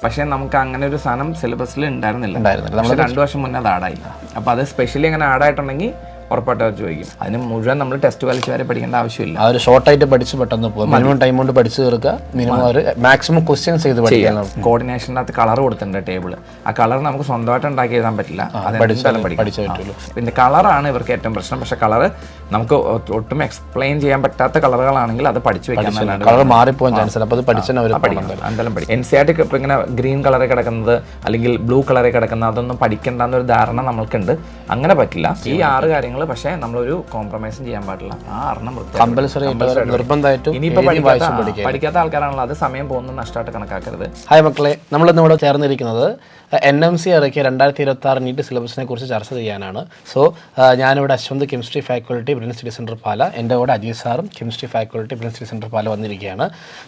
പക്ഷേ നമുക്ക് അങ്ങനെ ഒരു സാധനം സിലബസിൽ ഉണ്ടായിരുന്നില്ല. പക്ഷേ 2 വർഷം മുന്നേ അത് ആഡായി. അപ്പോൾ അത് സ്പെഷ്യലി അങ്ങനെ ആഡായിട്ടുണ്ടെങ്കിൽ ഉറപ്പായിട്ട് അവർ ചോദിക്കും. അതിന് മുഴുവൻ നമ്മൾ ടെസ്റ്റ് വലിച്ച് വരെ പഠിക്കേണ്ട ആവശ്യമില്ല. ആ ഒരു ഷോർട്ടായിട്ട് പഠിച്ച് പെട്ടെന്ന് പോകും. മിനിമം ടൈം കൊണ്ട് പഠിച്ച് തീർക്കുക. മിനിമം ഒരു മാക്സിമം ക്വസ്റ്റ്യൻസ് ചെയ്ത് പഠിക്കണം. കോർഡിനേഷൻ്റെ അകത്ത് കളർ കൊടുത്തിട്ടുണ്ട് ടേബിൾ. ആ കളർ നമുക്ക് സ്വന്തമായിട്ട് ഉണ്ടാക്കി എഴുതാൻ പറ്റില്ല. അതെന്തായാലും പഠിച്ചേ പറ്റുള്ളൂ. പിന്നെ കളറാണ് ഇവർക്ക് ഏറ്റവും പ്രശ്നം. പക്ഷേ കളർ നമുക്ക് ഒട്ടും എക്സ്പ്ലെയിൻ ചെയ്യാൻ പറ്റാത്ത കളറുകളാണെങ്കിൽ അത് പഠിച്ചു വെക്കാൻ കളർ മാറിപ്പോകാൻ ചാൻസ് ഉണ്ട്. അപ്പോൾ അത് പഠിച്ചാൽ അവർ എന്തായാലും പഠിക്കും. NCERT ഇപ്പോൾ ഇങ്ങനെ ഗ്രീൻ കളറിൽ കിടക്കുന്നത് അല്ലെങ്കിൽ ബ്ലൂ കളറിൽ കിടക്കുന്നത് അതൊന്നും പഠിക്കേണ്ടെന്നൊരു ധാരണ നമ്മൾക്കുണ്ട്. അങ്ങനെ പറ്റില്ല. ഈ 6 കാര്യങ്ങൾ പക്ഷേ നമ്മളൊരു കോംപ്രമൈസും ചെയ്യാൻ പാടില്ല. ഇനിയിപ്പോൾ പഠിക്കാത്ത ആൾക്കാരാണല്ലോ, അത് സമയം പോകുന്നത് നഷ്ടമായിട്ട് കണക്കാക്കരുത്. ഹായ് മക്കളെ, നമ്മളിന്ന് ഇവിടെ ചേർന്നിരിക്കുന്നത് NMC ഇറക്കിയ 2026 നീറ്റ് സിലബസിനെ കുറിച്ച് ചർച്ച ചെയ്യാനാണ്. സോ ഞാനിവിടെ Ashwanth chemistry faculty Brilliant Study Centre Pala, എൻ്റെ കൂടെ അജയ് സാറും chemistry faculty Brilliant Study Centre Pala വന്നിരിക്കുകയാണ്.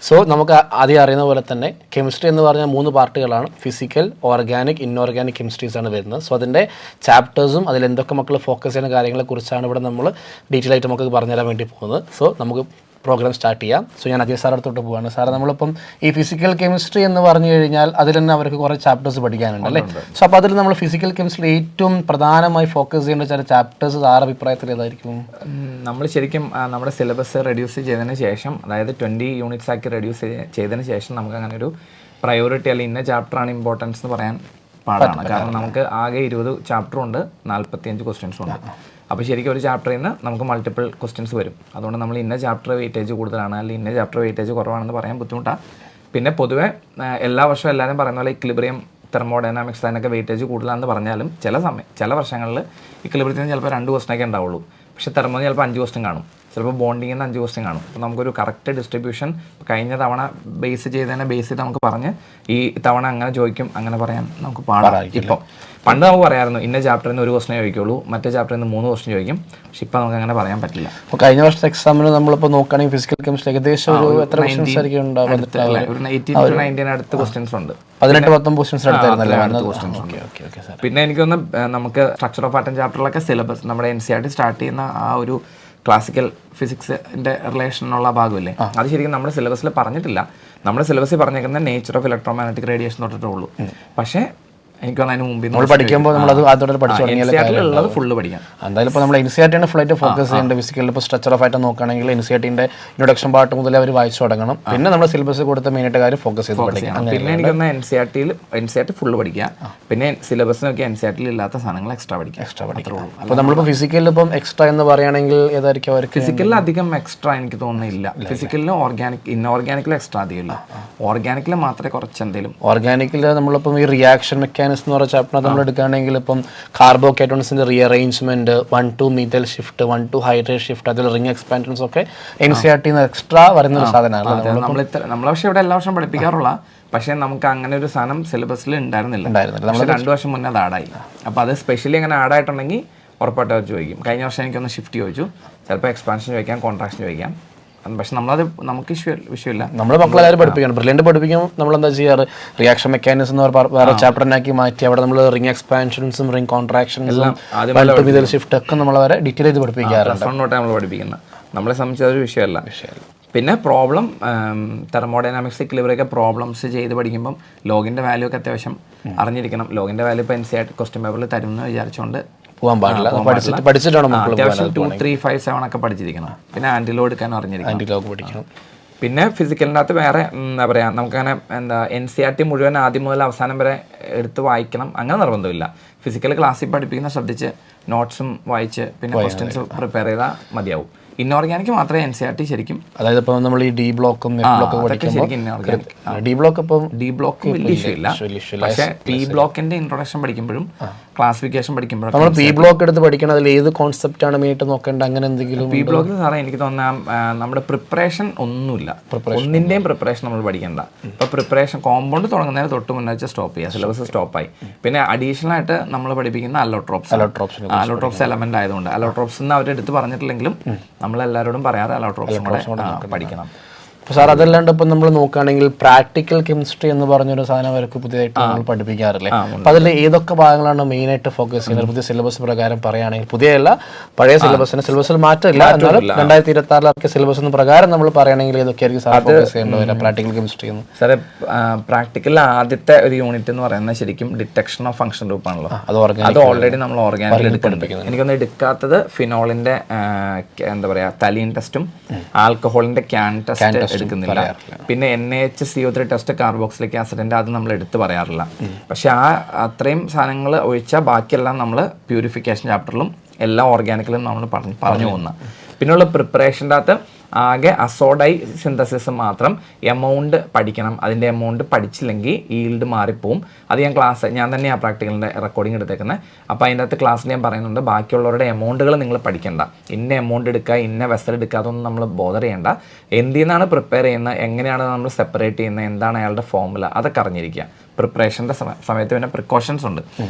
സോ നമുക്ക് ആദ്യം അറിയുന്ന പോലെ തന്നെ കെമിസ്ട്രി എന്ന് പറഞ്ഞാൽ 3 പാർട്ടുകളാണ്. ഫിസിക്കൽ, ഓർഗാനിക്, ഇൻഓർഗാനിക് കെമിസ്ട്രീസ് ആണ് വരുന്നത്. സോ അതിൻ്റെ ചാപ്റ്റേഴ്സും അതിൽ എന്തൊക്കെ മക്കൾ ഫോക്കസ് ചെയ്യുന്ന കാര്യങ്ങളെക്കുറിച്ചാണ് ഇവിടെ നമ്മൾ ഡീറ്റെയിൽ ആയിട്ട് നമുക്ക് പറഞ്ഞുതരാൻ വേണ്ടി പോകുന്നത്. സോ നമുക്ക് പ്രോഗ്രാം സ്റ്റാർട്ട് ചെയ്യാം. സോ ഞാൻ അജയ് സാർ അടുത്തോട്ട് പോവാണ്. സാർ നമ്മളിപ്പം ഈ ഫിസിക്കൽ കെമിസ്ട്രി എന്ന് പറഞ്ഞു കഴിഞ്ഞാൽ അതിൽ തന്നെ അവർക്ക് കുറേ ചാപ്റ്റേഴ്സ് പഠിക്കാനുണ്ട് അല്ലേ? സോ അപ്പോൾ അതിൽ നമ്മൾ ഫിസിക്കൽ കെമിസ്ട്രി ഏറ്റവും പ്രധാനമായി ഫോക്കസ് ചെയ്യേണ്ട ചില ചാപ്റ്റേഴ്സ് സാർ അഭിപ്രായത്തിൽ ഏതായിരിക്കും? നമ്മൾ ശരിക്കും നമ്മുടെ സിലബസ് റെഡ്യൂസ് ചെയ്തതിന് ശേഷം, അതായത് 20 യൂണിറ്റ്സ് ആക്കി റെഡ്യൂസ് ചെയ്തതിന് ശേഷം നമുക്ക് അങ്ങനെ ഒരു പ്രയോറിറ്റി അല്ലെങ്കിൽ ഇന്ന ചാപ്റ്ററാണ് ഇമ്പോർട്ടൻസ് എന്ന് പറയാൻ പാടാണ്. കാരണം നമുക്ക് ആകെ 20 ചാപ്റ്ററും ഉണ്ട്, 45 ക്വസ്റ്റ്യൻസും ഉണ്ട്. അപ്പോൾ ശരിക്കും ഒരു ചാപ്റ്ററിൽ നിന്ന് നമുക്ക് മൾട്ടിപ്പിൾ ക്വസ്റ്റ്യൻസ് വരും. അതുകൊണ്ട് നമ്മൾ ഇന്ന ചാപ്റ്റർ വെയിറ്റേജ് കൂടുതലാണ് അല്ലെങ്കിൽ ഇന്ന ചാപ്റ്റർ വെയിറ്റേജ് കുറവാണെന്ന് പറയാൻ ബുദ്ധിമുട്ടാണ്. പിന്നെ പൊതുവേ എല്ലാ വർഷവും എല്ലാവരും പറയുന്ന പോലെ ഇക്വിലിബ്രിയം, തെർമോഡൈനാമിക്സ് അതിനൊക്കെ വെയിറ്റേജ് കൂടുതലാണെന്ന് പറഞ്ഞാലും ചില വർഷങ്ങളിൽ ഇക്വിലിബ്രിയത്തിന് ചിലപ്പോൾ 2 ക്വസ്റ്റനൊക്കെ ഉണ്ടാവുള്ളൂ. പക്ഷേ തെർമോന് ചിലപ്പോൾ 5 ക്വസ്റ്റൻ കാണും, ചിലപ്പോൾ ബോണ്ടിങ്ങിൽ നിന്ന് 5 ക്വസ്റ്റൻ കാണും. അപ്പോൾ നമുക്കൊരു കറക്റ്റ് ഡിസ്ട്രിബ്യൂഷൻ കഴിഞ്ഞ തവണ ബേസ് ചെയ്തതിനെ ബേസ് ചെയ്ത് നമുക്ക് പറഞ്ഞ് ഈ തവണ അങ്ങനെ ചോദിക്കും അങ്ങനെ പറയാൻ നമുക്ക് പാടായിരിക്കും. ഇപ്പോൾ പണ്ട് നമുക്ക് പറയാമായിരുന്നു ഇന്ന ചാപ്റ്ററിൽ നിന്ന് 1 ക്വസ്റ്റൻ ചോദിക്കുള്ളൂ, മറ്റേ ചാപ്റ്ററിൽ നിന്ന് 3 ക്വസ്റ്റൻ ചോദിക്കും. പക്ഷെ ഇപ്പോൾ നമുക്ക് അങ്ങനെ പറയാൻ പറ്റില്ല. അപ്പോൾ കഴിഞ്ഞ വർഷത്തെ എക്സാമിന് നമ്മളിപ്പോൾ നോക്കുകയാണെങ്കിൽ ഫിസിക്കൽ കെമിസ്ട്രി ഏകദേശം ഒരു എത്ര ക്വസ്റ്റൻസ് ആയിരിക്കും ഉണ്ടാവും? ഒരു 18-19 അടുത്ത് ക്വസ്റ്റൻസ് ഉണ്ട്. 18-19 ക്വസ്റ്റൻസ് എടുത്തായിരുന്നല്ലേ? പിന്നെ എനിക്കൊന്ന് നമുക്ക് സ്ട്രക്ചർ ഓഫ് ആറ്റം ചാപ്റ്ററിലൊക്കെ സിലബസ് നമ്മുടെ NCERT സ്റ്റാർട്ട് ചെയ്യുന്ന ആ ഒരു ക്ലാസിക്കൽ ഫിസിക്സിൻ്റെ റിലേഷനുള്ള ഭാഗമില്ലേ, അത് ശരിക്കും നമ്മുടെ സിലബസിൽ പറഞ്ഞിട്ടില്ല. നമ്മുടെ സിലബസിൽ പറഞ്ഞേക്കുന്നത് നേച്ചർ ഓഫ് ഇലക്ട്രോമാഗ്നറ്റിക് റേഡിയേഷൻ തൊട്ടിട്ടേ ഉള്ളൂ. പക്ഷേ എനിക്ക് അതിന് മുമ്പ് നമ്മൾ പഠിക്കുമ്പോൾ നമ്മൾ അതോടെ പഠിച്ചു തുടങ്ങിയാൽ ഫുള്ള് പഠിക്കാം. എന്തായാലും ഇപ്പോൾ നമ്മൾ NCERT ഫുള്ളായിട്ട് ഫോക്കസ് ചെയ്യേണ്ട. ഫിസിക്കലിൽ ഇപ്പോൾ സ്ട്രക്ചർ ഓഫ് ആയിട്ട് നോക്കുകയാണെങ്കിൽ NCERT ഇൻട്രൊഡക്ഷൻ പാർട്ട് മുതൽ അവർ വായിച്ചു തുടങ്ങണം. പിന്നെ നമ്മൾ സിലബസ് കൊടുത്ത മെയിനായിട്ട് കാര്യം ഫോക്കസ് ചെയ്ത് പഠിക്കണം. പിന്നെ എനിക്കൊന്ന് NCERT ഫുള്ള് പഠിക്കുക. പിന്നെ സിലബസിനൊക്കെ NCERT ഇല്ലാത്ത സാധനങ്ങൾ എക്സ്ട്രാ പഠിക്കാം. അപ്പോൾ നമ്മളിപ്പോൾ ഫിസിക്കലിൽ ഇപ്പം എക്സ്ട്രാ എന്ന് പറയുകയാണെങ്കിൽ ഏതായിരിക്കും അവർക്ക്? ഫിസിക്കലിൽ അധികം എക്സ്ട്രാ എനിക്ക് തോന്നുന്നില്ല. ഫിസിക്കലിലും ഇൻഓർഗാനിക്കിലും എക്സ്ട്രാ അധികം ഇല്ല. ഓർഗാനിക്കിൽ മാത്രമേ കുറച്ച് എന്തെങ്കിലും. ഓർഗാനിക്കിൽ നമ്മളിപ്പം ഈ റിയാക്ഷൻ മെക്കാനിസം എന്ന് പറയുന്ന ചാപ്റ്റർ നമ്മൾ എടുക്കുകയാണെങ്കിൽ ഇപ്പം കാർബോകാറ്റോൺസിന്റെ rearrangement, 1,2 methyl shift, 1,2 hydrate shift, അതിൽ റിംഗ് എക്സ്പാൻഷൻസ് ഒക്കെ NCERT എക്സ്ട്രാ വരുന്ന ഒരു സാധനമാണ്. നമ്മൾ പക്ഷേ ഇവിടെ എല്ലാ വർഷവും പഠിപ്പിക്കാറുള്ള, പക്ഷേ നമുക്ക് അങ്ങനെ ഒരു സാധനം സിലബസിൽ ഉണ്ടായിരുന്നില്ല. പക്ഷേ 2 വർഷം മുന്നേ അത് ആഡായി. അപ്പോൾ അത് സ്പെഷ്യലി അങ്ങനെ ആഡായിട്ടുണ്ടെങ്കിൽ ഉറപ്പായിട്ട് അവർ ചോദിക്കും. കഴിഞ്ഞ വർഷം എനിക്കൊന്ന് ഷിഫ്റ്റ് ചോദിച്ചു, ചിലപ്പോൾ എക്സ്പാൻഷൻ ചോദിക്കാം, കോൺട്രാക്ഷൻ ചോദിക്കാം. പക്ഷെ നമ്മളത് നമുക്ക് വിഷയമില്ല. നമ്മൾ മക്കളെല്ലാവരും പഠിപ്പിക്കണം. ബ്രില്യൻ്റ് പഠിപ്പിക്കുമ്പോൾ നമ്മളെന്താ ചെയ്യാറ്? റിയാക്ഷൻ മെക്കാനിസം എന്ന് വേറെ ചാപ്റ്ററിനാക്കി മാറ്റി അവിടെ നമ്മൾ റിംഗ് എക്സ്പാൻഷൻസും റിംഗ് കോൺട്രാക്ഷൻസും മൾട്ടിപ്പിൾ ഷിഫ്റ്റ് ഒക്കെ നമ്മൾ വരെ ഡീറ്റെയിൽ ചെയ്ത് പഠിപ്പിക്കാറുണ്ട്. നമ്മൾ പഠിപ്പിക്കുന്നത് നമ്മളെ സംബന്ധിച്ച് അതൊരു വിഷയമല്ല. പിന്നെ പ്രോബ്ലം തെർമോഡൈനാമിക്സ് ഇക്വിലിബ്രിയം പ്രോബ്ലംസ് ചെയ്ത് പഠിക്കുമ്പം ലോഗിൻ്റെ വാല്യൂ ഒക്കെ അത്യാവശ്യം അറിഞ്ഞിരിക്കണം. ലോഗിൻ്റെ വാല്യൂ ഇപ്പോൾ NCERT ക്വസ്റ്റ്യൻ പേപ്പറിൽ തരുമെന്ന് വിചാരിച്ചുകൊണ്ട് പോകാൻ പാടില്ല. പഠിച്ചിട്ടാണ് അത്യാവശ്യം 2, 3, 5, 7 ഒക്കെ പഠിച്ചിരിക്കണം. പിന്നെ ആൻറ്റിലോഗ് എടുക്കാനും അറിഞ്ഞിരിക്കണം. പിന്നെ ഫിസിക്കലിൻ്റെ അകത്ത് വേറെ എന്താ പറയുക, നമുക്കങ്ങനെ NCERT മുഴുവൻ ആദ്യം മുതൽ അവസാനം വരെ എടുത്ത് വായിക്കണം അങ്ങനെ നിർബന്ധമില്ല. ഫിസിക്കൽ ക്ലാസ്സിൽ പഠിപ്പിക്കുന്ന ശ്രദ്ധിച്ച് നോട്ട്സും വായിച്ച് പിന്നെ ക്വസ്റ്റ്യൻസ് പ്രിപ്പയർ ചെയ്താൽ മതിയാവും. ഇൻഓർഗാനിക് മാത്രമേ NCERT ശരിക്കും, അതായത് ഇപ്പോൾ നമ്മൾ ഈ ഡി ബ്ലോക്കും ഡി ബ്ലോക്കും വലിയ ഇഷ്യൂ ഇല്ല. പക്ഷേ പി ബ്ലോക്കിന്റെ ഇൻട്രൊഡക്ഷൻ പഠിക്കുമ്പോഴും ക്ലാസിഫിക്കേഷൻ പഠിക്കുമ്പോഴും നമ്മൾ പി ബ്ലോക്ക് എടുത്ത് പഠിക്കണം. അതിൽ ഏത് കോൺസെപ്റ്റ് ആണ് മെയിനായിട്ട് നോക്കേണ്ടത് അങ്ങനെ എന്തെങ്കിലും? പി ബ്ലോക്ക് സാറേ എനിക്ക് തോന്നുന്ന നമ്മുടെ പ്രിപ്പറേഷൻ ഒന്നുമില്ല, ഒന്നിൻ്റെയും പ്രിപ്പറേഷൻ നമ്മൾ പഠിക്കേണ്ട. ഇപ്പോൾ പ്രിപ്പറേഷൻ കോമ്പൗണ്ട് തുടങ്ങുന്നതിന് തൊട്ട് മുന്നേ വെച്ച് സ്റ്റോപ്പ് ചെയ്യുക, സിലബസ് സ്റ്റോപ്പായി. പിന്നെ അഡീഷണൽ ആയിട്ട് നമ്മൾ പഠിപ്പിക്കുന്ന അലോട്രോപ്സ് എലമെന്റ് ആയതുകൊണ്ട് അലോട്രോപ്സ് എന്ന് അവരെടുത്ത് പറഞ്ഞിട്ടില്ലെങ്കിലും നമ്മളെല്ലാവരോടും പറയാറ് അലോട്രോപ്സ് കൂടെ പഠിക്കണം. അപ്പോൾ സാർ അതല്ലാണ്ട് ഇപ്പം നമ്മൾ നോക്കുകയാണെങ്കിൽ പ്രാക്ടിക്കൽ കെമിസ്ട്രി എന്ന് പറഞ്ഞൊരു സാധനം അവർക്ക് പുതിയതായിട്ട് നമ്മൾ പഠിപ്പിക്കാറില്ലേ? അപ്പോൾ അതിൽ ഏതൊക്കെ ഭാഗങ്ങളാണ് മെയിനായിട്ട് ഫോക്കസ് ചെയ്യുന്നത്? പുതിയ സിലബസ് പ്രകാരം പറയുകയാണെങ്കിൽ, പുതിയല്ല പഴയ സിലബസിൽ മാറ്റമില്ല, എന്നാലും 2026 സിലബസ് എന്ന് പ്രകാരം നമ്മൾ പറയുകയാണെങ്കിൽ ഏതൊക്കെയായിരിക്കും സാർ ഫോക്കസ് ചെയ്യേണ്ടത് പ്രാക്ടിക്കൽ കെമിസ്ട്രി എന്ന്? സാറേ പ്രാക്ടിക്കൽ ആദ്യത്തെ ഒരു യൂണിറ്റ് എന്ന് പറയുന്നത് ശരിക്കും ഡിറ്റക്ഷൻ ഓഫ് ഫംഗ്ഷൻ ഗ്രൂപ്പാണല്ലോ. അത് ഓൾറെഡി നമ്മൾ ഓർഗാനിക് എടുക്കുന്നുണ്ട്. എനിക്കൊന്ന് എടുക്കാത്തത് ഫിനോളിന്റെ എന്താ പറയാ തലീൻ ടെസ്റ്റും ആൽക്കഹോളിന്റെ ക്യാൻ ടെസ്റ്റ് എടുക്കുന്നില്ല. പിന്നെ NaHCO3 ടെസ്റ്റ് കാർബോക്സിലിക് ആസിഡിന്റെ അത് നമ്മൾ എടുത്ത് പറയാറില്ല. പക്ഷെ അത്രയും സാധനങ്ങൾ ഒഴിച്ചാൽ ബാക്കിയെല്ലാം നമ്മൾ പ്യൂരിഫിക്കേഷൻ ചാപ്റ്ററിലും എല്ലാ ഓർഗാനിക്കിലും നമ്മൾ പറഞ്ഞു പോകുന്ന. പിന്നെയുള്ള പ്രിപ്പറേഷൻ്റെ അകത്ത് ആകെ അസോഡൈ സിന്തസിസ് മാത്രം എമൗണ്ട് പഠിക്കണം. അതിൻ്റെ എമൗണ്ട് പഠിച്ചില്ലെങ്കിൽ ഈൽഡ് മാറിപ്പോവും. അത് ഞാൻ തന്നെ ആ പ്രാക്ടിക്കലിൻ്റെ റെക്കോർഡിംഗ് എടുത്തേക്കുന്നത്. അപ്പോൾ അതിൻ്റെ അകത്ത് ക്ലാസ്സിൽ ഞാൻ പറയുന്നുണ്ട്, ബാക്കിയുള്ളവരുടെ എമൗണ്ടുകൾ നിങ്ങൾ പഠിക്കേണ്ട, ഇന്ന എമൗണ്ട് എടുക്കുക, ഇന്ന വെസൽ എടുക്കുക, അതൊന്നും നമ്മൾ ബോധർ ചെയ്യേണ്ട. എന്തിൽ നിന്നാണ് പ്രിപ്പയർ ചെയ്യുന്നത്, എങ്ങനെയാണ് നമ്മൾ സെപ്പറേറ്റ് ചെയ്യുന്നത്, എന്താണ് അയാളുടെ ഫോമുല, അതൊക്കെ അറിഞ്ഞിരിക്കുക. പ്രിപ്പറേഷൻ്റെ സമയത്ത് പിന്നെ പ്രിക്കോഷൻസ് ഉണ്ട്.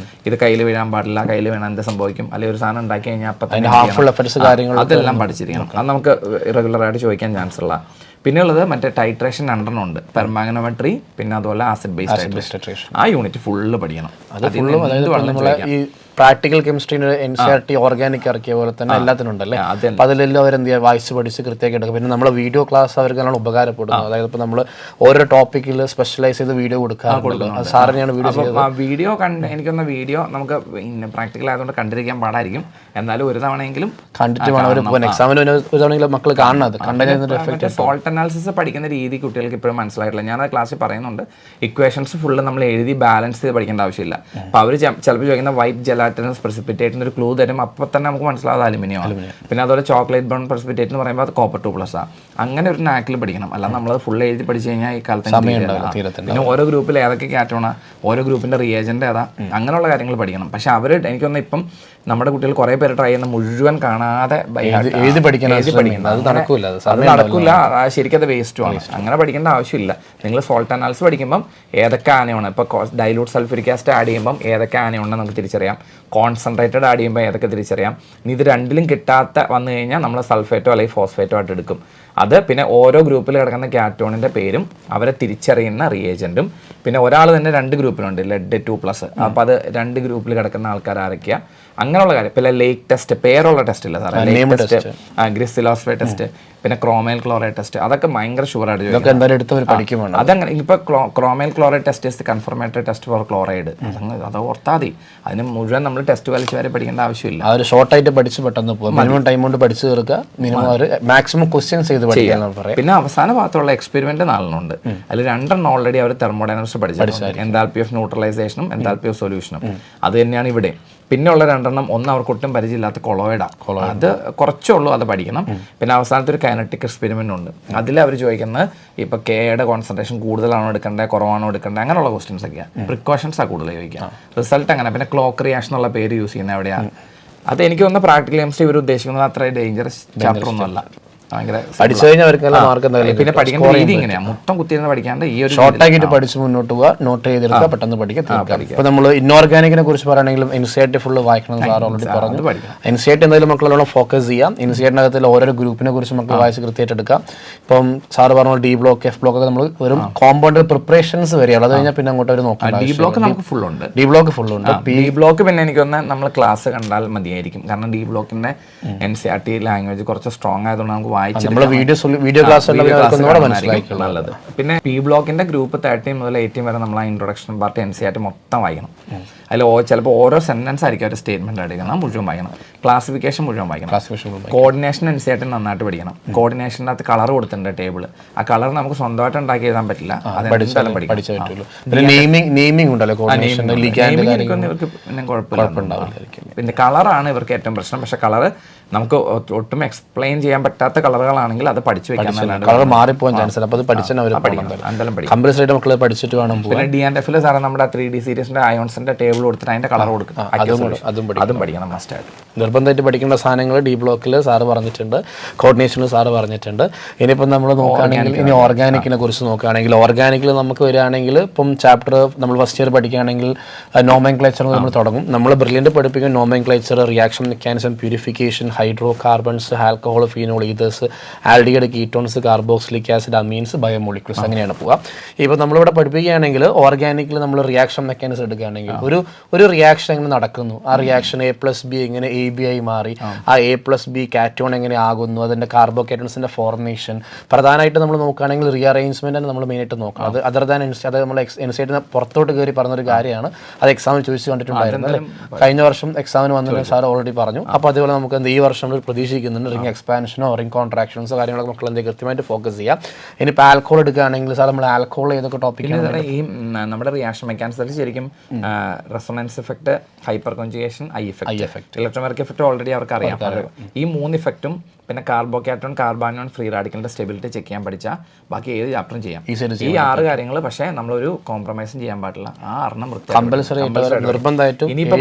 ഇത് കയ്യിൽ വീഴാൻ പാടില്ല, കയ്യിൽ വീണാൽ എന്ത് സംഭവിക്കും, അല്ലെങ്കിൽ ഒരു സാധനം ഉണ്ടാക്കി കഴിഞ്ഞാൽ അപ്പം അതെല്ലാം പഠിച്ചിരിക്കണം. അത് നമുക്ക് റെഗുലറായിട്ട് ചോദിക്കാൻ ചാൻസ് ഉള്ള. പിന്നെയുള്ളത് മറ്റേ ടൈട്രേഷൻ 2 ഉണ്ട്, പെർമാഗ്നോമെട്രി, പിന്നെ അതുപോലെ ആസിഡ് ബേസ്ഡ് ടൈട്രേഷൻ. ആ യൂണിറ്റ് ഫുള്ള് പഠിക്കണം. പ്രാക്ടിക്കൽ കെമിസ്ട്രീന് NCERT ഓർഗാനിക് ഇറക്കിയ പോലെ തന്നെ എല്ലാത്തിനും ഉണ്ടല്ലേ? അപ്പം അതിലെല്ലാം അവരെന്ത് ചെയ്യുക, വായിച്ച് പഠിച്ച് കൃത്യമാക്കി എടുക്കുക. പിന്നെ നമ്മളെ വീഡിയോ ക്ലാസ് അവർക്ക് നല്ലോണം ഉപകാരപ്പെടുന്നത്. അതായത് ഇപ്പോൾ നമ്മൾ ഓരോ ടോപ്പിക്കിൽ സ്പെഷ്യലൈസ് ചെയ്ത് വീഡിയോ കൊടുക്കാറുണ്ട്. സാറിനെയാണ് വീഡിയോ എനിക്കൊന്ന് വീഡിയോ നമുക്ക് പ്രാക്ടിക്കൽ ആയതുകൊണ്ട് കണ്ടിരിക്കാൻ പാടായിരിക്കും. എന്നാലും ഒരു തവണയെങ്കിലും കണ്ടിട്ട് വേണം ഒരു എക്സാമിന് ഒരു തവണയെങ്കിലും മക്കൾ കാണുന്നത്. കണ്ടു സോൾട്ട് അനാലിസിസ് പഠിക്കുന്ന രീതി കുട്ടികൾക്ക് ഇപ്പോഴും മനസ്സിലായിട്ടില്ല. ഞാൻ ക്ലാസ്സിൽ പറയുന്നുണ്ട്, ഇക്വേഷൻസ് ഫുള്ള് നമ്മൾ എഴുതി ബാലൻസ് ചെയ്ത് പഠിക്കേണ്ട ആവശ്യമില്ല. അപ്പോൾ അവർ ചിലപ്പോൾ ചോദിക്കുന്ന വൈറ്റ് ജെലാറ്റിനസ് പ്രസിപ്പിറ്റേറ്റിന് ഒരു ക്ലൂ തരും, അപ്പോൾ തന്നെ നമുക്ക് മനസ്സിലാവും അലുമിനിയം ആണ്. പിന്നെ അതുപോലെ ചോക്ലേറ്റ് ബ്രൗൺ പ്രസിപ്പിറ്റേറ്റ് എന്ന് പറയുമ്പോൾ അത് കോപ്പർ 2+. അങ്ങനെ ഒരു നാക്കിൽ പഠിക്കണം. അല്ല നമ്മളത് ഫുൾ എഴുതി പഠിച്ചു കഴിഞ്ഞാൽ ഈ കാലത്ത് പിന്നെ ഓരോ ഗ്രൂപ്പിൽ ഏതൊക്കെ കാറ്റോണ, ഓരോ ഗ്രൂപ്പിന്റെ റിയേജന്റ് ഏതാ, അങ്ങനെയുള്ള കാര്യങ്ങൾ പഠിക്കണം. പക്ഷെ അവർ എനിക്കൊന്ന് ഇപ്പം നമ്മുടെ കുട്ടികൾ കുറെ പേര് ട്രൈ ചെയ്യുന്ന മുഴുവൻ കാണാതെ എഴുതി പഠിക്കണം. അത് നടക്കില്ല. ശരിക്കും അത് വേസ്റ്റുമാണ്. അങ്ങനെ പഠിക്കേണ്ട ആവശ്യമില്ല. നിങ്ങൾ സോൾട്ട് അനാലിസിസ് പഠിക്കുമ്പം ഏതൊക്കെ ആനയാണ്, ഇപ്പോൾ ഡൈലൂട്ട് സൾഫ്യൂരിക് ആസിഡ് ആഡ് ചെയ്യുമ്പം ഏതൊക്കെ ആനയുണ്ടെന്ന് നമുക്ക് തിരിച്ചറിയാം. കോൺസെൻട്രേറ്റഡ് ആഡ് ചെയ്യുമ്പോൾ ഏതൊക്കെ തിരിച്ചറിയാം. ഇനി ഇത് രണ്ടിലും കിട്ടാത്ത വന്നു കഴിഞ്ഞാൽ നമ്മൾ സൾഫേറ്റോ അല്ലെങ്കിൽ ഫോസ്ഫേറ്റോ ആയിട്ട് എടുക്കും. അത് പിന്നെ ഓരോ ഗ്രൂപ്പിൽ കിടക്കുന്ന കാറ്റോണിൻ്റെ പേരും അവരെ തിരിച്ചറിയുന്ന റിയേജൻറ്റും. പിന്നെ ഒരാൾ തന്നെ 2 ഗ്രൂപ്പിലുണ്ട്, ലെഡ് 2+. അപ്പോൾ അത് 2 ഗ്രൂപ്പിൽ കിടക്കുന്ന ആൾക്കാർ ആരൊക്കെയാ, അങ്ങനെയുള്ള കാര്യം. പിന്നെ ലേക്ക് ടെസ്റ്റ്, പേരുള്ള ടെസ്റ്റ് ഇല്ല സാറേ, ലേക്ക് ടെസ്റ്റ്, ഗ്രിസിലോസ്ഫേ ടെസ്റ്റ്, പിന്നെ ക്രോമൈൽ ക്ലോറൈഡ് ടെസ്റ്റ്, അതൊക്കെ ഭയങ്കര ഷുവറായിട്ട് അതങ്ങനെ. ഇപ്പോൾ chromyl chloride test is confirmatory test for chloride. അത് ഓർത്താൽ മതി. അതിന് മുഴുവൻ നമ്മൾ ടെസ്റ്റ് വലിച്ചു വരെ പഠിക്കേണ്ട ആവശ്യമില്ല. ആ ഒരു ഷോർട്ടായിട്ട് പഠിച്ച് പെട്ടെന്ന് പോകും. മിനിമം ടൈം കൊണ്ട് പഠിച്ചു തീർക്കുക, മിനിമം ഒരു മാക്സിമം ക്വസ്റ്റ്യൻസ് ചെയ്ത് പഠിക്കുക. പിന്നെ അവസാന ഭാഗത്തുള്ള എക്സ്പെരിമെന്റ് 4 അതിൽ 2 ഓൾറെഡി അവർ തെർമോഡൈനാമിക്സ് പഠിച്ചു, എൻതാൽപ്പി ഓഫ് ന്യൂട്രലൈസേഷനും എൻതാൽപ്പി ഓഫ് സൊല്യൂഷനും. അത് തന്നെയാണ് ഇവിടെ. പിന്നെയുള്ള 2 ഒന്ന് അവർക്ക് ഒട്ടും പരിചയമില്ലാത്ത കൊളോയിഡാണ്. അത് കുറച്ചേ ഉള്ളൂ, അത് പഠിക്കണം. പിന്നെ അവസാനത്തെ ഒരു കൈനറ്റിക് എക്സ്പെരിമെന്റ് ഉണ്ട്. അതിൽ അവർ ചോദിക്കുന്നത് ഇപ്പോൾ കെയുടെ കോൺസെൻട്രേഷൻ കൂടുതലാണോ എടുക്കേണ്ടത്, കുറവാണോ എടുക്കേണ്ടത്, അങ്ങനെയുള്ള ക്വസ്റ്റ്യൻസ് ഒക്കെയാണ്. പ്രിക്കോഷൻസാണ് കൂടുതൽ ചോദിക്കുക. റിസൾട്ട് അങ്ങനെ. പിന്നെ ക്ലോക്ക് റിയാക്ഷൻ എന്നുള്ള പേര് യൂസ് ചെയ്യുന്നത് എവിടെയാണ്? അത് എനിക്ക് തോന്നുന്ന പ്രാക്ടിക്കൽ കെമിസ്ട്രി ഇവർ ഉദ്ദേശിക്കുന്നത് അത്ര ഡേഞ്ചറസ് ചാപ്റ്റർ ഒന്നുമല്ല. പഠിച്ചു കഴിഞ്ഞാൽ അവർക്കെല്ലാം മാർക്ക് പിന്നെ പഠിക്കേണ്ട രീതി ഇങ്ങനെയാണ്, മൊത്തം കുത്തിയിരുന്ന് പഠിക്കാണ്ട് ഈ ഒരു ഷോർട്ട് ആക്കിയിട്ട് പഠിച്ച് മുന്നോട്ട് പോവുക, നോട്ട് ചെയ്തെടുക്കുക, പെട്ടെന്ന് പഠിക്കുക. ഇപ്പോൾ നമ്മൾ ഇൻഓർഗാനിക്കിനെ കുറിച്ച് പറയുകയാണെങ്കിലും NCERT ഫുള്ള് വായിക്കണം സാർ ഓൾറെഡി പറഞ്ഞു. NCERT എന്തായാലും മക്കളോളം ഫോക്കസ് ചെയ്യാം. NCERT-നകത്തിൽ ഓരോ ഗ്രൂപ്പിനെ കുറിച്ച് മക്കൾ വായിച്ച് കൃത്യമായിട്ട് എടുക്കാം. ഇപ്പം സാറ് പറഞ്ഞ D ബ്ലോക്ക്, F ബ്ലോക്ക് ഒക്കെ നമ്മൾ ഒരു കോമ്പൗണ്ട് പ്രിപ്പറേഷൻസ് വരെയാണ്. അത് കഴിഞ്ഞാൽ പിന്നെ അങ്ങോട്ട് ഒരു നോക്കാം. D ബ്ലോക്ക് നമുക്ക് ഫുൾ ഉണ്ട്. D ബ്ലോക്ക് ഫുൾ ഉണ്ട്. D ബ്ലോക്ക് പിന്നെ എനിക്കൊന്ന് നമ്മൾ ക്ലാസ് കണ്ടാൽ മതിയായിരിക്കും. കാരണം D ബ്ലോക്കിന്റെ NCERT ലാംഗ്വേജ് കുറച്ച് സ്ട്രോങ് ആയതുകൊണ്ട് നമുക്ക് വായിച്ച് വീഡിയോ ക്ലാസ് നല്ലത്. പിന്നെ P ബ്ലോക്കിന്റെ ഗ്രൂപ്പ് 13 മുതൽ 18 വരെ നമ്മൾ ആ ഇൻട്രൊഡക്ഷൻ പാർട്ട് NCERT മൊത്തം വായിക്കണം. അതിൽ ചിലപ്പോൾ ഓരോ സെന്റൻസ് ആയിരിക്കും ഒരു സ്റ്റേറ്റ്മെന്റ് അടിക്കണം, മുഴുവൻ വായിക്കണം. ക്ലാസിഫിക്കേഷൻ മുഴുവൻ വായിക്കണം. കോർഡിനേഷൻ NCERT നന്നായിട്ട് പഠിക്കണം. കോർഡിനേഷൻ്റെ അകത്ത് കളർ കൊടുത്തിട്ടുണ്ട് ടേബിൾ. ആ കളർ നമുക്ക് സ്വന്തമായിട്ട് ഉണ്ടാക്കി എഴുതാൻ പറ്റില്ല. പിന്നെ കളറാണ് ഇവർക്ക് ഏറ്റവും പ്രശ്നം. പക്ഷെ കളർ നമുക്ക് ഒട്ടും എക്സ്പ്ലെയിൻ ചെയ്യാൻ പറ്റാത്ത കളറുകളാണെങ്കിൽ അത് പഠിച്ചു വെക്കാൻ കളർ മാറിപ്പോകാൻ ചാൻസ് ഉണ്ട്. അപ്പോൾ അത് പഠിച്ചാൽ കമ്പൽസറി മക്കൾ പഠിച്ചിട്ട് വേണം. പിന്നെ D&F-ൽ സാറേ നമ്മുടെ 3D സീരീസിന്റെ അയോൺസിന്റെ ടേബിൾ കൊടുത്തിട്ട് അതിന്റെ കളർ കൊടുക്കും. അതും പഠിക്കണം മസ്റ്റായിട്ട്. നിർബന്ധമായിട്ട് പഠിക്കേണ്ട സാധനങ്ങൾ D ബ്ലോക്കിൽ സാറ് പറഞ്ഞിട്ടുണ്ട്, കോർഡിനേഷനിൽ സാറ് പറഞ്ഞിട്ടുണ്ട്. ഇനിയിപ്പം നമ്മൾ നോക്കുകയാണെങ്കിൽ ഇനി ഓർഗാനിക്കിനെ കുറിച്ച് നോക്കുകയാണെങ്കിൽ ഓർഗാനിക്കിൽ നമുക്ക് വരികയാണെങ്കിൽ ഇപ്പം ചാപ്റ്റർ നമ്മൾ ഫസ്റ്റ് ഇയർ പഠിക്കുകയാണെങ്കിൽ നോമെൻക്ലേച്ചർ നമ്മൾ തുടങ്ങും. നമ്മൾ ബ്രില്യൻ്റ് പഠിപ്പിക്കും nomenclature, reaction mechanism, purification, hydro carbons, alcohol, phenol, ethers, glucose, aldehyde, ketones, carboxylic acid, amines, biomolecules, അങ്ങനെയാണ് പോവുക. ഇപ്പോൾ നമ്മളിവിടെ പഠിപ്പിക്കുകയാണെങ്കിൽ ഓർഗാനിക്കിൽ നമ്മൾ റിയാക്ഷൻ മെക്കാനിസം എടുക്കുകയാണെങ്കിൽ ഒരു റിയാക്ഷൻ എങ്ങനെ നടക്കുന്നു, ആ റിയാക്ഷൻ A+B എങ്ങനെ AB ആയി മാറി, ആ A+B കാറ്റോൺ എങ്ങനെ ആകുന്നു, അതിൻ്റെ കാർബോകാറ്റോൺസിൻ്റെ ഫോർമേഷൻ, പ്രധാനമായിട്ട് നമ്മൾ നോക്കുകയാണെങ്കിൽ റീഅറേഞ്ച്മെൻറ്റാണ് നമ്മൾ മെയിനായിട്ട് നോക്കുക. അത് അതർ ദാൻ അത് നമ്മൾ എൻസൈറ്റിന് പുറത്തോട്ട് കയറി പറഞ്ഞൊരു കാര്യമാണ്. അത് എക്സാമിന് ചോദിച്ചു കണ്ടിട്ടുണ്ടായിരുന്നു അല്ലേ? കഴിഞ്ഞ വർഷം എക്സാമിന് വന്നതിന് സാർ ഓൾറെഡി പറഞ്ഞു. അപ്പോൾ അതേപോലെ നമുക്ക് ഈ വർഷം പ്രതീക്ഷിക്കുന്നുണ്ട് റിംഗ് എക്സ്പാൻഷനോ റിംഗ് കോൺട്രാക്ഷൻസോ കാര്യങ്ങളൊക്കെ മക്കൾ എന്തെങ്കിലും കൃത്യമായിട്ട് ഫോക്കസ് ചെയ്യാം. ഇനിയിപ്പോൾ ആൽക്കോൾ എടുക്കുകയാണെങ്കിൽ സാർ നമ്മൾ ആൽക്കോൾ ഏതൊക്കെ ടോപ്പിക്കാണ് ഈ നമ്മുടെ റിയാക്ഷൻ മെക്കാനിസത്തിൽ ശരിക്കും resonance effect, hyper conjugation, I effect, electromagnetic effect already അവർക്ക് അറിയാം. ഈ 3 ഇഫക്റ്റും പിന്നെ കാർബോകാറ്റോൺ, കാർബാനോൺ, ഫ്രീ റാഡിക്കലിന്റെ സ്റ്റെബിലിറ്റി ചെക്ക് ചെയ്യാൻ പഠിച്ചാൽ ബാക്കി ഏത് ചാപ്റ്ററും ചെയ്യാം. ഈ 6 കാര്യങ്ങൾ പക്ഷേ നമ്മളൊരു കോംപ്രമൈസും ചെയ്യാൻ പാടില്ല. ആ 6 നിർബന്ധമായിട്ടും. ഇനിയിപ്പോൾ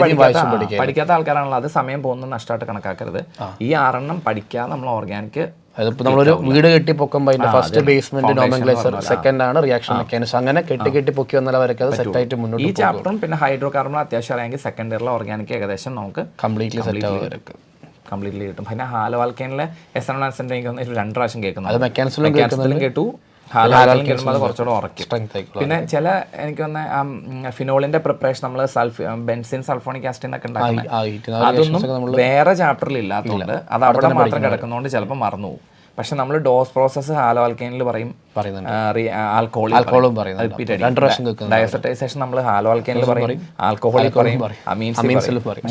പഠിക്കാത്ത ആൾക്കാരാണല്ലോ, അത് സമയം പോകുന്നത് നഷ്ടമായിട്ട് കണക്കാക്കരുത്. ഈ 6 പഠിക്കാതെ നമ്മൾ ഓർഗാനിക് അതിപ്പോൾ നമ്മളൊരു വീട് കെട്ടി പൊക്കുമ്പോൾ അതിന്റെ ഫസ്റ്റ് ബേസ്മെന്റ് നോമൻക്ലേച്ചർ, സെക്കൻഡ് ആണ് റിയാക്ഷൻ മെക്കാനിസം, അങ്ങനെ കെട്ടി പൊക്കി വന്നാൽ അവർക്ക് അത് സെറ്റായിട്ട് മുന്നോട്ട്. ഈ ചാപ്റ്ററും പിന്നെ ഹൈഡ്രോ കാർബൺ അത്യാവശ്യം അറിയാമെങ്കിൽ സെക്കൻഡ് ഇയറിലെ ഓർഗാനിക് ഏകദേശം നമുക്ക് കംപ്ലീറ്റ്ലി സെറ്റ് ആവുമായിരിക്കും. കംപ്ലീറ്റ്ലി കിട്ടും. പിന്നെ ഹാലോ ആൽക്കൈനിലെ SN1 SN2 എനിക്ക് 2 പ്രാവശ്യം കേൾക്കുന്നു. അത് മെക്കാനിസത്തിലും കേട്ടു. ഹാലോ ആൽക്കൈൻ കേൾക്കുമ്പോൾ അത് കുറച്ചുകൂടെ ഉറക്കും. പിന്നെ ചില എനിക്ക് തോന്നുന്ന ഫിനോളിന്റെ പ്രിപ്പറേഷൻ നമ്മൾ ബെൻസിൻ, സൾഫോണിക് ആസിഡ് എന്നൊക്കെ ഉണ്ടാക്കുന്നത് അതൊന്നും വേറെ ചാപ്റ്ററിൽ ഇല്ലാത്തതുകൊണ്ട് അത് അവിടെ മാത്രം കിടക്കുന്നതുകൊണ്ട് ചിലപ്പോൾ മറന്നു പോകും. പക്ഷെ നമ്മൾ ഡോസ് പ്രോസസ്സ് ഹാലോ ആൽക്കൈനിൽ ആൽക്കഹോളും ഡയസറ്റൈസേഷൻ നമ്മൾ ഹാലോ ആൽക്കൈനിൽ പറയും, ആൽക്കഹോളിൽ പറയും, അമീൻസിൽ പറയും.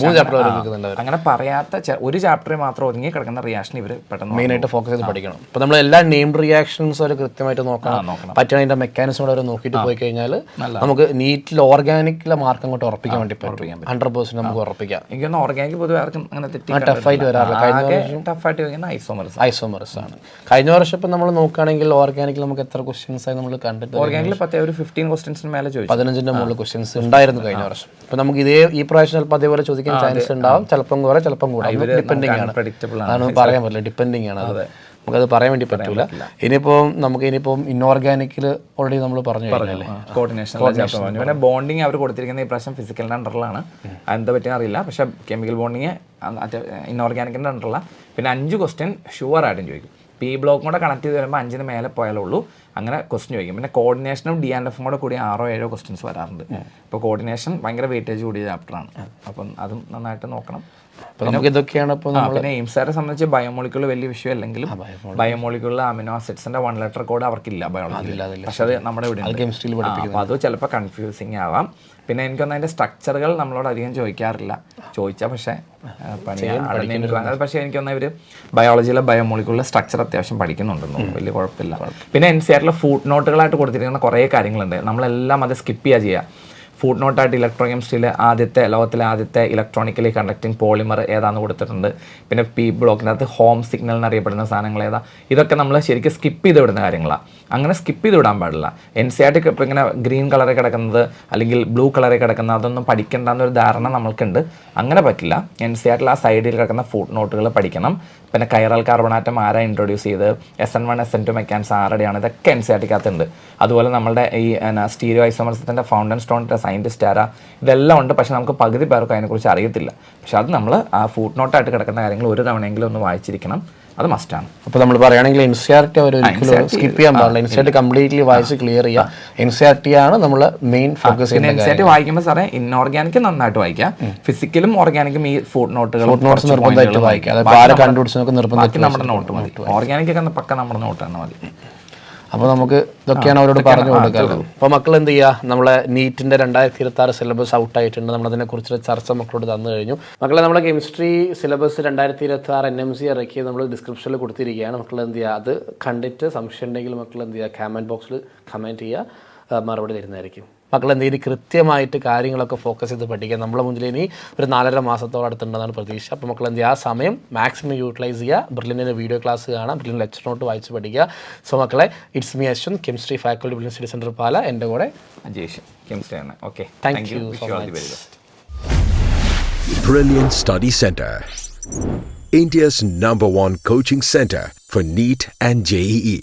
അങ്ങനെ പറയാത്ത ഒരു ചാപ്റ്ററിൽ മാത്രം ഒതുങ്ങി കിടക്കുന്ന റിയാക്ഷൻ ഇവർ പെട്ടെന്ന് മെയിനായിട്ട് ഫോക്കസ് ചെയ്ത് പഠിക്കണം. അപ്പോൾ നമ്മൾ എല്ലാ നെയിംഡ് റിയാക്ഷൻസ് അവർ കൃത്യമായിട്ട് നോക്കണം. പറ്റുന്ന അതിന്റെ മെക്കാനിസം കൂടെ അവർ നോക്കിയിട്ട് പോയി കഴിഞ്ഞാൽ നമുക്ക് നീറ്റിൽ ഓർഗാനിക്കിലെ മാർക്ക് അങ്ങോട്ട് ഉറപ്പിക്കാൻ വേണ്ടി പറ്റും. 100% നമുക്ക് ഉറപ്പിക്കാം. എനിക്കൊന്ന് ഓർഗാനിക് പൊതുവെ ആർക്കും അങ്ങനെ ടഫായിട്ട് വരാറില്ല. ഐസോമർസ് ആണ്. കഴിഞ്ഞ വർഷം ഇപ്പം നമ്മൾ നോക്കുകയാണെങ്കിൽ ഓർഗാനിക്കിൽ നമുക്ക് എത്ര ക്വസ്റ്റ്യൻസ് ആയി നമ്മൾ കണ്ടിട്ട് ഓർഗാനിക്കിൽ ഒരു 15 ക്വസ്റ്റ്യൻസിന് മേലെ 15ന്റെ മുകളിൽ ക്വസ്റ്റ്യൻസ് ഉണ്ടായിരുന്നു കഴിഞ്ഞ വർഷം. ഇപ്പം നമുക്ക് ഈ പ്രാവശ്യം ചിലപ്പോൾ അതേപോലെ ചോദിക്കാൻ ചാൻസ് ഉണ്ടാവും. ചിലപ്പം കുറെ, ചിലപ്പം കൂടെ, ഡിപ്പെൻഡിങ് ആണ്. അതാണ് പറയാൻ പറ്റില്ല, ഡിപ്പെൻഡിങ് ആണ്. അത് നമുക്കത് പറയാൻ വേണ്ടി പറ്റൂല. ഇനിയിപ്പം ഇൻഓർഗാനിക്കിൽ ഓൾറെഡി നമ്മൾ പറഞ്ഞു കോർഡിനേഷൻ. പിന്നെ ബോണ്ടിങ് അവർ കൊടുത്തിരിക്കുന്ന ഈ പ്രാവശ്യം ഫിസിക്കലിന്റെ അണ്ടറിലാണ്. എന്താ പറ്റിയെന്ന് അറിയില്ല. പക്ഷെ കെമിക്കൽ ബോണ്ടിങ് ഇൻഓർഗാനിക്കിന്റെ അണ്ടറില്ല. പിന്നെ 5 ക്വസ്റ്റ്യൻ ഷുവർ ആയിട്ടും ചോദിക്കും. P ബ്ലോക്കും കൂടെ കണക്ട് ചെയ്ത് വരുമ്പോൾ 5-ന് മേലെ പോയാലേ ഉള്ളൂ അങ്ങനെ ക്വസ്റ്റ്യൻ ചോദിക്കും. പിന്നെ കോർഡിനേഷനും D&Fഉം കൂടെ കൂടി 6-7 ക്വസ്റ്റ്യൻസ് വരാറുണ്ട്. ഇപ്പോൾ കോർഡിനേഷൻ ഭയങ്കര വെയിറ്റേജ് കൂടിയ ചാപ്റ്ററാണ്. അപ്പം അതും നന്നായിട്ട് നോക്കണം. നമുക്ക് ഇതൊക്കെയാണ് ഇപ്പോൾ പിന്നെ എയിംസാരെ സംബന്ധിച്ച് ബയോമോളിക്യൂൾ വലിയ വിഷയം അല്ലെങ്കിലും ബയോമോളിക്യൂളിലെ അമിനോ ആസിഡ്സിന്റെ 1 ലെറ്റർ കോഡ് അവർക്കില്ല ബയോളജി. പക്ഷെ അത് നമ്മുടെ ഇവിടെ കെമിസ്ട്രിയിൽ പഠിപ്പിക്കും. അത് ചിലപ്പോൾ കൺഫ്യൂസിങ് ആവാം. പിന്നെ എനിക്കൊന്നും അതിന്റെ സ്ട്രക്ചറുകൾ നമ്മളോട് അധികം ചോദിക്കാറില്ല. ചോദിച്ചാൽ പക്ഷേ പക്ഷേ എനിക്കൊന്നും ഇവർ ബയോളജിയിലെ ബയോമോളിക്യൂളിലെ സ്ട്രക്ചർ അത്യാവശ്യം പഠിക്കുന്നുണ്ടെന്നു വലിയ കുഴപ്പമില്ല. പിന്നെ NCERTലെ ഫുട് നോട്ടുകളായിട്ട് കൊടുത്തിരിക്കുന്ന കുറേ കാര്യങ്ങളുണ്ട്. നമ്മളെല്ലാം അത് സ്കിപ്പ് ചെയ്യുക. ഫുട് നോട്ടായിട്ട് ഇലക്ട്രോ കെമിസ്ട്രിയിലെ ലോകത്തിലെ ആദ്യത്തെ ഇലക്ട്രോണിക്കലി കണ്ടക്റ്റിംഗ് പോളിമർ ഏതാണെന്ന് കൊടുത്തിട്ടുണ്ട്. പിന്നെ P ബ്ലോക്കിനകത്ത് ഹോം സിഗ്നൽ എന്നറിയപ്പെടുന്ന സാധനങ്ങൾ ഏതാ, ഇതൊക്കെ നമ്മൾ ശരിക്കും സ്കിപ്പ് ചെയ്ത് വിടുന്ന കാര്യങ്ങളാണ്. അങ്ങനെ സ്കിപ്പ് ചെയ്ത് വിടാൻ പാടില്ല. NCERT ഇപ്പോൾ ഇങ്ങനെ ഗ്രീൻ കളറിൽ കിടക്കുന്നത് അല്ലെങ്കിൽ ബ്ലൂ കളറിൽ കിടക്കുന്നത് അതൊന്നും പഠിക്കേണ്ടെന്നൊരു ധാരണ നമ്മൾക്കുണ്ട്. അങ്ങനെ പറ്റില്ല. NCERTൽ ആ സൈഡിൽ കിടക്കുന്ന ഫുട് നോട്ടുകൾ പഠിക്കണം. പിന്നെ കൈറൽ കാർബണാറ്റം ആരാ ഇൻട്രൊഡ്യൂസ് ചെയ്ത്, SN1 SN2 മെക്കാനിസം ആരുടെയാണ്, ഇതൊക്കെ NCERTക്കകത്തുണ്ട്. അതുപോലെ നമ്മളുടെ ഈ സ്റ്റീരിയോ ഐസോമർസത്തിൻ്റെ ഫൗണ്ടൻ സ്റ്റോണിൻ്റെ സയൻറ്റിസ്റ്റ് ആരാ, ഇതെല്ലാം ഉണ്ട്. പക്ഷെ നമുക്ക് പകുതി പേർക്ക് അതിനെക്കുറിച്ച് അറിയത്തില്ല. പക്ഷെ അത് നമ്മൾ ആ ഫുട് നോട്ടായിട്ട് കിടക്കുന്ന കാര്യങ്ങൾ ഒരു തവണയെങ്കിലും ഒന്ന് വായിച്ചിരിക്കണം. അത് മസ്റ്റാണ്. അപ്പോൾ നമ്മൾ പറയുകയാണെങ്കിൽ NCERT അവർ ഒരിക്കലും സ്കിപ്പ് ചെയ്യാൻ പാടില്ല. NCERT കംപ്ലീറ്റ്ലി വായിച്ച് ക്ലിയർ ചെയ്യുക. NCERT ആണ് നമ്മൾ മെയിൻ ഫോക്കസ് ചെയ്യുന്നത്. NCERT വായിക്കുമ്പോൾ സാറേ ഇൻഓർഗാനിക് നന്നായിട്ട് വായിക്കാം. ഫിസിക്കലും ഓർഗാനിക്കും ഈ ഫുട് നോട്ടുകൾ നിർബന്ധമായിട്ട് വായിക്കാം. അത് കണ്ടുപിടിച്ച് നിർബന്ധമായിട്ട് നമ്മുടെ നോട്ട് മതി. ഓർഗാനിക് ഒക്കെ പക്ക നമ്മുടെ നോട്ട് തന്നെ മതി. അപ്പോൾ നമുക്ക് ഇതൊക്കെയാണ് അവരോട് പറഞ്ഞു കൊടുക്കുന്നത്. അപ്പോൾ മക്കൾ എന്ത് ചെയ്യുക, നമ്മളെ നീറ്റിൻ്റെ 2026 സിലബസ് ഔട്ടായിട്ടുണ്ട്. നമ്മളതിനെക്കുറിച്ചുള്ള ചർച്ച മക്കളോട് തന്നു കഴിഞ്ഞു. മക്കളെ നമ്മളെ കെമിസ്ട്രി സിലബസ് 2026 NMC ഇറക്കി നമ്മൾ ഡിസ്ക്രിപ്ഷനിൽ കൊടുത്തിരിക്കുകയാണ്. മക്കൾ എന്ത് ചെയ്യുക, അത് കണ്ടിട്ട് സംശയം ഉണ്ടെങ്കിൽ മക്കൾ എന്ത് ചെയ്യുക, കമൻറ്റ് ബോക്സിൽ കമൻറ്റ് ചെയ്യുക, മറുപടി തരുന്നതായിരിക്കും. മക്കൾ എന്തെങ്കിലും കൃത്യമായിട്ട് കാര്യങ്ങളൊക്കെ ഫോക്കസ് ചെയ്ത് പഠിക്കുക. നമ്മളെ മുന്നിൽ ഇനി ഒരു 4.5 മാസത്തോളം അടുത്തുണ്ടെന്നാണ് പ്രതീക്ഷ. അപ്പോൾ മക്കൾ എന്ത് ചെയ്യുക, ആ സമയം മാക്സിമം യൂട്ടിലൈസ് ചെയ്യുക. ബ്രില്യൻറ്റിൻ്റെ വീഡിയോ ക്ലാസ് കാണാം, ബ്രില്യൻ ലെക്ചർ നോട്ട് വായിച്ച് പഠിക്കുക. സോ മക്കളെ, it's me Ashwanth, chemistry faculty, Brilliant Study Centre Pala. എൻ്റെ കൂടെ അജേഷ്, കെമിസ്ട്രി ആണ്. Okay, thank you so much. Brilliant Study Center, India's #1 coaching center for NEET and JEE.